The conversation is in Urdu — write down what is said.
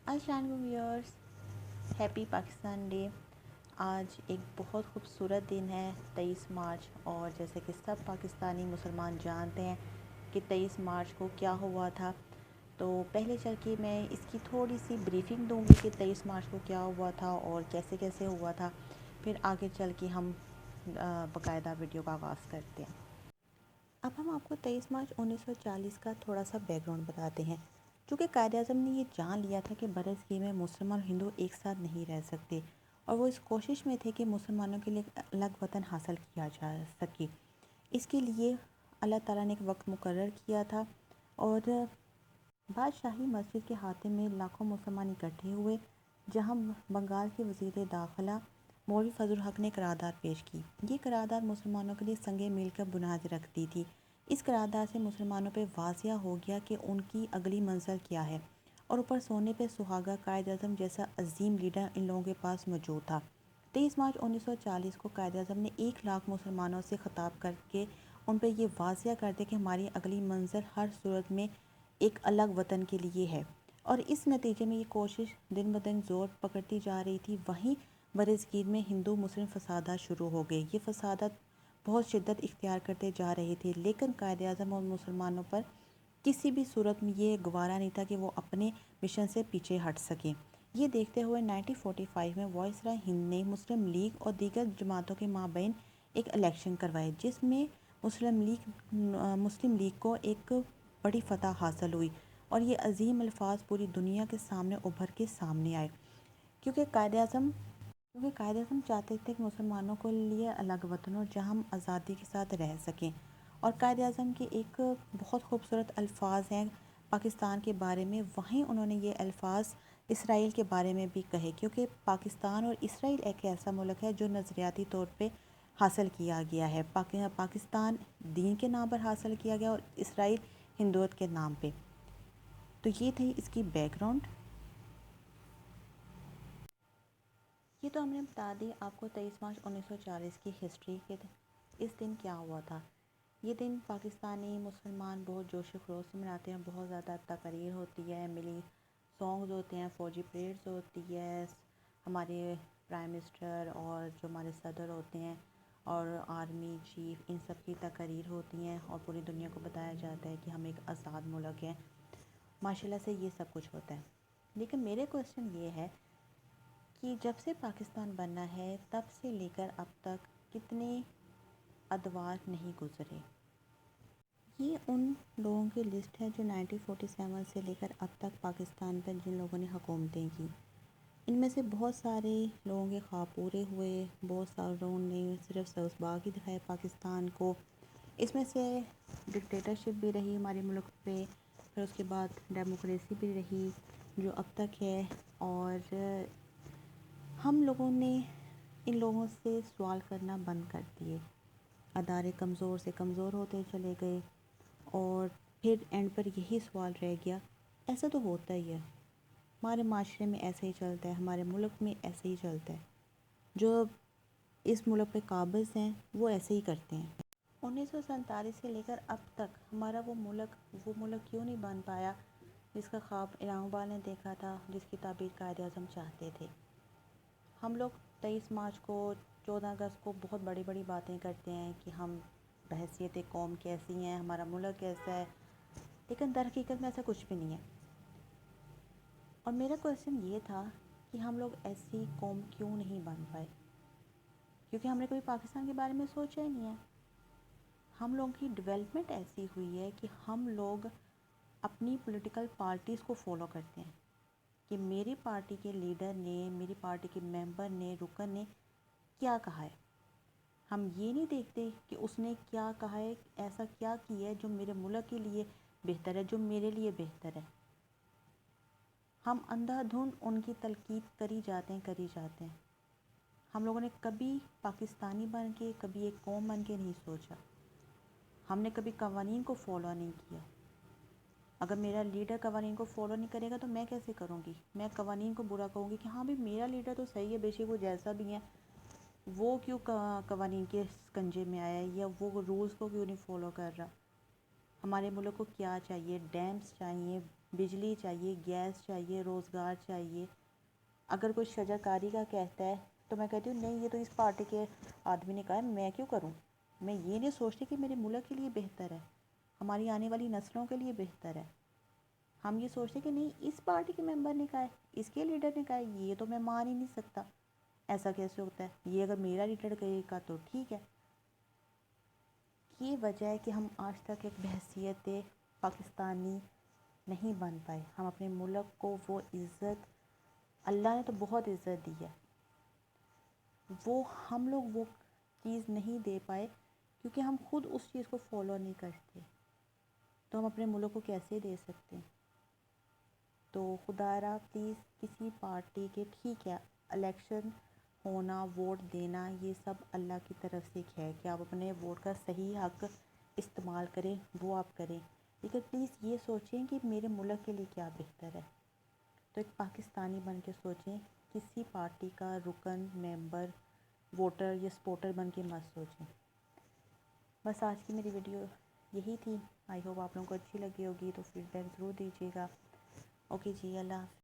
السلام علیکم ویورس، ہیپی پاکستان ڈے۔ آج ایک بہت خوبصورت دن ہے 23 مارچ، اور جیسے کہ سب پاکستانی مسلمان جانتے ہیں کہ 23 مارچ کو کیا ہوا تھا، تو پہلے چل کے میں اس کی تھوڑی سی بریفنگ دوں گی کہ 23 مارچ کو کیا ہوا تھا اور کیسے کیسے ہوا تھا، پھر آگے چل کے ہم باقاعدہ ویڈیو کا آغاز کرتے ہیں۔ اب ہم آپ کو 23 مارچ 1940 کا تھوڑا سا بیک گراؤنڈ بتاتے ہیں۔ چونکہ قائد اعظم نے یہ جان لیا تھا کہ برصغیر میں مسلم اور ہندو ایک ساتھ نہیں رہ سکتے، اور وہ اس کوشش میں تھے کہ مسلمانوں کے لیے ایک الگ وطن حاصل کیا جا سکے۔ اس کے لیے اللہ تعالیٰ نے ایک وقت مقرر کیا تھا، اور بادشاہی مسجد کے ہاتھے میں لاکھوں مسلمان اکٹھے ہوئے، جہاں بنگال کے وزیر داخلہ مولوی فضل الحق نے قرارداد پیش کی۔ یہ قرارداد مسلمانوں کے لیے سنگ میل کا بنیاد رکھتی تھی۔ اس قرارداد سے مسلمانوں پہ واضح ہو گیا کہ ان کی اگلی منزل کیا ہے، اور اوپر سونے پہ سہاگا قائد اعظم جیسا عظیم لیڈر ان لوگوں کے پاس موجود تھا۔ 23 مارچ 1940 کو قائد اعظم نے 1 لاکھ مسلمانوں سے خطاب کر کے ان پہ یہ واضح کر دیا کہ ہماری اگلی منزل ہر صورت میں ایک الگ وطن کے لیے ہے، اور اس نتیجے میں یہ کوشش دن بدن زور پکڑتی جا رہی تھی۔ وہیں برصغیر میں ہندو مسلم فسادات شروع ہو گئے۔ یہ فسادات بہت شدت اختیار کرتے جا رہے تھے، لیکن قائد اعظم اور مسلمانوں پر کسی بھی صورت میں یہ گوارا نہیں تھا کہ وہ اپنے مشن سے پیچھے ہٹ سکیں۔ یہ دیکھتے ہوئے 1945 میں وائسرائے ہند نے مسلم لیگ اور دیگر جماعتوں کے مابین ایک الیکشن کروائے، جس میں مسلم لیگ کو ایک بڑی فتح حاصل ہوئی، اور یہ عظیم الفاظ پوری دنیا کے سامنے ابھر کے سامنے آئے، کیونکہ قائد اعظم چاہتے تھے کہ مسلمانوں کے لیے الگ وطن ہو جہاں ہم آزادی کے ساتھ رہ سکیں۔ اور قائد اعظم کے ایک بہت خوبصورت الفاظ ہیں پاکستان کے بارے میں، وہیں انہوں نے یہ الفاظ اسرائیل کے بارے میں بھی کہے، کیونکہ پاکستان اور اسرائیل ایک ایسا ملک ہے جو نظریاتی طور پہ حاصل کیا گیا ہے۔ پاکستان دین کے نام پر حاصل کیا گیا، اور اسرائیل ہندوت کے نام پہ۔ تو یہ تھی اس کی بیک گراؤنڈ۔ یہ تو ہم نے بتا دی آپ کو 23 مارچ 1940 کی ہسٹری کے اس دن کیا ہوا تھا۔ یہ دن پاکستانی مسلمان بہت جوش و خروش سے مناتے ہیں، بہت زیادہ تقاریر ہوتی ہے، ملی سانگز ہوتے ہیں، فوجی پریڈز ہوتی ہے، ہمارے پرائم منسٹر اور جو ہمارے صدر ہوتے ہیں اور آرمی چیف، ان سب کی تقاریر ہوتی ہیں، اور پوری دنیا کو بتایا جاتا ہے کہ ہم ایک آزاد ملک ہیں۔ ماشاءاللہ سے یہ سب کچھ ہوتا ہے، لیکن میرے کوسچن یہ ہے کہ جب سے پاکستان بنا ہے تب سے لے کر اب تک کتنے ادوار نہیں گزرے۔ یہ ان لوگوں کی لسٹ ہے جو 1947 سے لے کر اب تک پاکستان پر جن لوگوں نے حکومتیں کی۔ ان میں سے بہت سارے لوگوں کے خواب پورے ہوئے، بہت سارے لوگوں نے صرف سبز باغ ہی دکھائے پاکستان کو۔ اس میں سے ڈکٹیٹرشپ بھی رہی ہمارے ملک پہ، پھر اس کے بعد ڈیموکریسی بھی رہی جو اب تک ہے، اور ہم لوگوں نے ان لوگوں سے سوال کرنا بند کر دیے۔ ادارے کمزور سے کمزور ہوتے چلے گئے، اور پھر اینڈ پر یہی سوال رہ گیا، ایسا تو ہوتا ہی ہے، ہمارے معاشرے میں ایسے ہی چلتا ہے، ہمارے ملک میں ایسے ہی چلتا ہے، جو اس ملک پہ قابض ہیں وہ ایسے ہی کرتے ہیں۔ 1947 سے لے کر اب تک ہمارا وہ ملک کیوں نہیں بن پایا جس کا خواب علامہ اقبال نے دیکھا تھا، جس کی تعبیر قائد اعظم چاہتے تھے۔ ہم لوگ 23 مارچ کو، 14 اگست کو بہت بڑی بڑی باتیں کرتے ہیں کہ ہم بحیثیت قوم کیسی ہیں، ہمارا ملک کیسا ہے، لیکن در حقیقت میں ایسا کچھ بھی نہیں ہے۔ اور میرا کویسچن یہ تھا کہ ہم لوگ ایسی قوم کیوں نہیں بن پائے، کیونکہ ہم نے کبھی پاکستان کے بارے میں سوچا ہی نہیں ہے۔ ہم لوگوں کی ڈیولپمنٹ ایسی ہوئی ہے کہ ہم لوگ اپنی پولیٹیکل پارٹیز کو فالو کرتے ہیں کہ میری پارٹی کے لیڈر نے، میری پارٹی کے ممبر نے، رکن نے کیا کہا ہے۔ ہم یہ نہیں دیکھتے کہ اس نے کیا کہا ہے، ایسا کیا کیا ہے جو میرے ملک کے لیے بہتر ہے، جو میرے لیے بہتر ہے۔ ہم اندھا دھند ان کی تلقین کری جاتے ہیں۔ ہم لوگوں نے کبھی پاکستانی بن کے، کبھی ایک قوم بن کے نہیں سوچا۔ ہم نے کبھی قوانین کو فالو نہیں کیا۔ اگر میرا لیڈر قوانین کو فالو نہیں کرے گا تو میں کیسے کروں گی؟ میں قوانین کو برا کہوں گی کہ ہاں بھی میرا لیڈر تو صحیح ہے، بے شک وہ جیسا بھی ہے، وہ کیوں قوانین کے کنجے میں آیا ہے، یا وہ رولز کو کیوں نہیں فالو کر رہا۔ ہمارے ملک کو کیا چاہیے؟ ڈیمز چاہیے، بجلی چاہیے، گیس چاہیے، روزگار چاہیے. اگر کوئی شجر کاری کا کہتا ہے تو میں کہتی ہوں نہیں، یہ تو اس پارٹی کے آدمی نے کہا ہے، میں کیوں کروں. میں یہ نہیں سوچتی کہ میرے ملک کے لیے بہتر ہے، ہماری آنے والی نسلوں کے لیے بہتر ہے. ہم یہ سوچتے کہ نہیں، اس پارٹی کے ممبر نے کہا ہے، اس کے لیڈر نے کہا ہے، یہ تو میں مان ہی نہیں سکتا. ایسا کیسے ہوتا ہے؟ یہ اگر میرا لیڈر کہے گا تو ٹھیک ہے. یہ وجہ ہے کہ ہم آج تک ایک بحیثیت پاکستانی نہیں بن پائے. ہم اپنے ملک کو وہ عزت، اللہ نے تو بہت عزت دی ہے، وہ ہم لوگ وہ چیز نہیں دے پائے کیونکہ ہم خود اس چیز کو فالو نہیں کرتے. تو ہم اپنے ملک کو کیسے دے سکتے ہیں؟ تو خدا را پلیز کسی پارٹی کے، ٹھیک ہے الیکشن ہونا، ووٹ دینا، یہ سب اللہ کی طرف سے ہے کہ آپ اپنے ووٹ کا صحیح حق استعمال کریں، وہ آپ کریں. لیکن پلیز یہ سوچیں کہ میرے ملک کے لیے کیا بہتر ہے. تو ایک پاکستانی بن کے سوچیں، کسی پارٹی کا رکن، ممبر، ووٹر یا سپورٹر بن کے مت سوچیں. بس آج کی میری ویڈیو یہی تھی. آئی ہوپ آپ لوگوں کو اچھی لگی ہوگی، تو فیڈ بیک ضرور دیجیے گا. اوکے جی، اللہ حافظ.